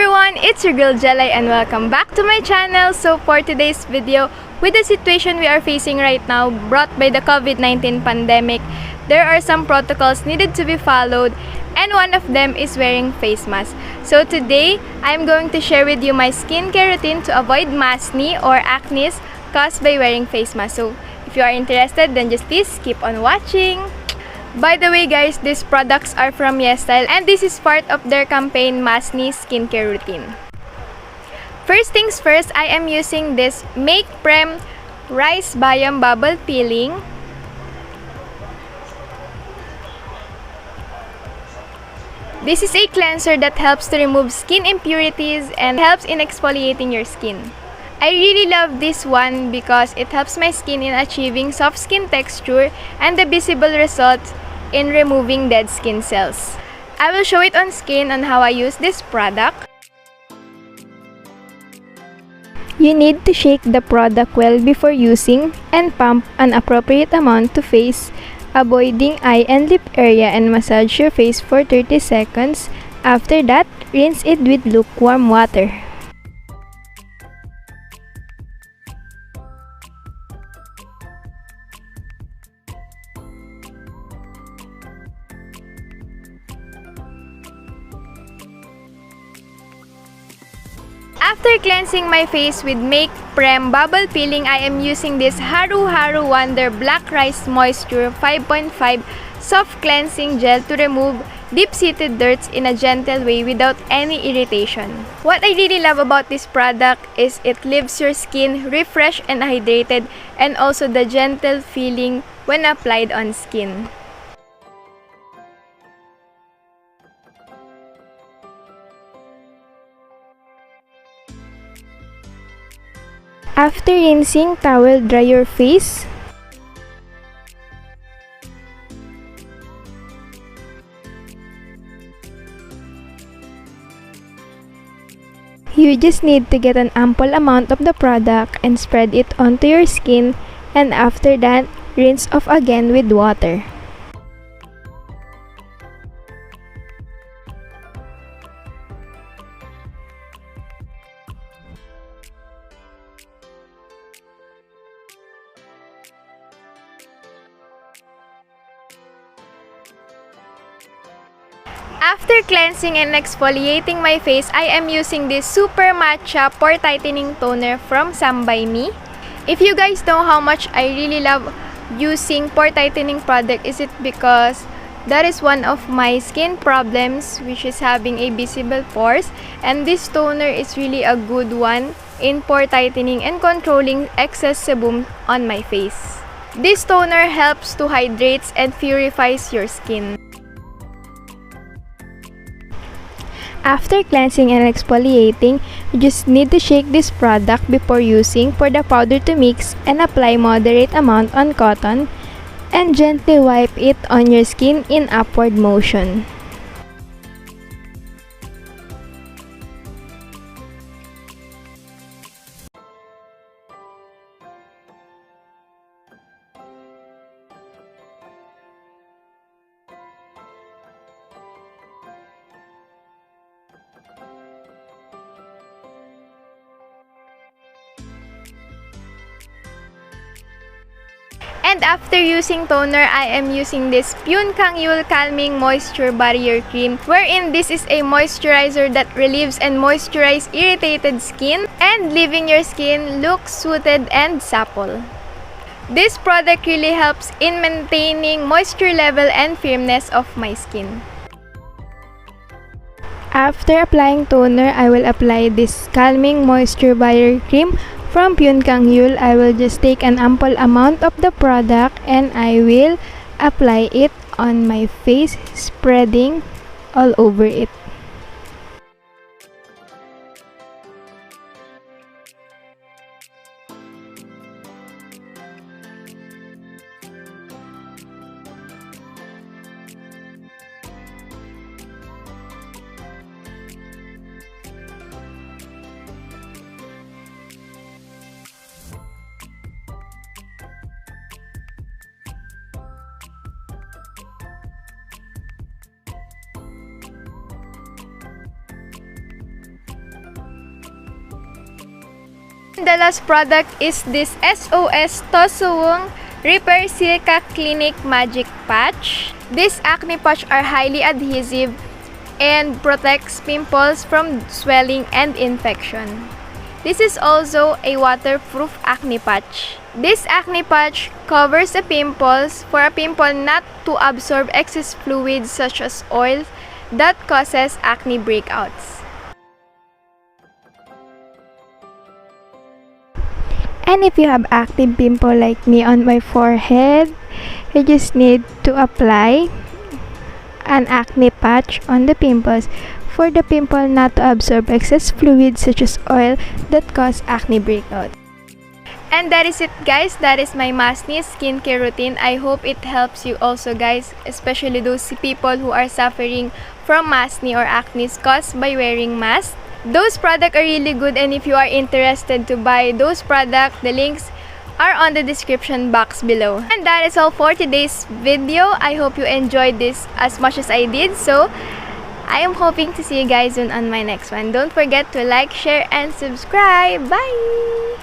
everyone, it's your girl Jelay and welcome back to my channel. So for today's video, with the situation we are facing right now brought by the COVID-19 pandemic, there are some protocols needed to be followed and one of them is wearing face mask. So today, I'm going to share with you my skincare routine to avoid maskne or acne caused by wearing face mask. So if you are interested, then just please keep on watching. By the way guys, these products are from Yesstyle and this is part of their campaign Maskne Skincare Routine. First things first, I am using this Make Prem Rice Biome Bubble Peeling. This is a cleanser that helps to remove skin impurities and helps in exfoliating your skin. I really love this one because it helps my skin in achieving soft skin texture and the visible results in removing dead skin cells. I will show it on screen on how I use this product. You need to shake the product well before using and pump an appropriate amount to face, avoiding eye and lip area, and massage your face for 30 seconds. After that, rinse it with lukewarm water. After cleansing my face with Make Prem Bubble Peeling, I am using this Haruharu Wonder Black Rice Moisture 5.5 Soft Cleansing Gel to remove deep-seated dirts in a gentle way without any irritation. What I really love about this product is it leaves your skin refreshed and hydrated, and also the gentle feeling when applied on skin. After rinsing, towel dry your face. You just need to get an ample amount of the product and spread it onto your skin, and after that, rinse off again with water. After cleansing and exfoliating my face, I am using this Super Matcha Pore Tightening Toner from Biome. If you guys know how much I really love using pore tightening product, is it because that is one of my skin problems, which is having a visible pores, and this toner is really a good one in pore tightening and controlling excess sebum on my face. This toner helps to hydrate and purifies your skin. After cleansing and exfoliating, you just need to shake this product before using for the powder to mix and apply moderate amount on cotton and gently wipe it on your skin in upward motion. And after using toner, I am using this Pyunkang Calming Moisture Barrier Cream, wherein this is a moisturizer that relieves and moisturizes irritated skin and leaving your skin look soothed and supple. This product really helps in maintaining moisture level and firmness of my skin. After applying toner, I will apply this Calming Moisture Barrier Cream from Pyunkang. I will just take an ample amount of the product and I will apply it on my face, spreading all over it. And the last product is this SOS TOSOWOONG Repair Cica Clinic Magic Patch. These acne patch are highly adhesive and protects pimples from swelling and infection. This is also a waterproof acne patch. This acne patch covers the pimples for a pimple not to absorb excess fluids such as oil that causes acne breakouts. And if you have acne pimple like me on my forehead, you just need to apply an acne patch on the pimples for the pimple not to absorb excess fluids such as oil that cause acne breakout. And that is it, guys. That is my Maskne skincare routine. I hope it helps you also, guys, especially those people who are suffering from acne or acne caused by wearing masks. Those products are really good, and if you are interested to buy those products, the links are on the description box below. And that is all for today's video. I hope you enjoyed this as much as I did. So I am hoping to see you guys soon on my next one. Don't forget to like, share, and subscribe. Bye!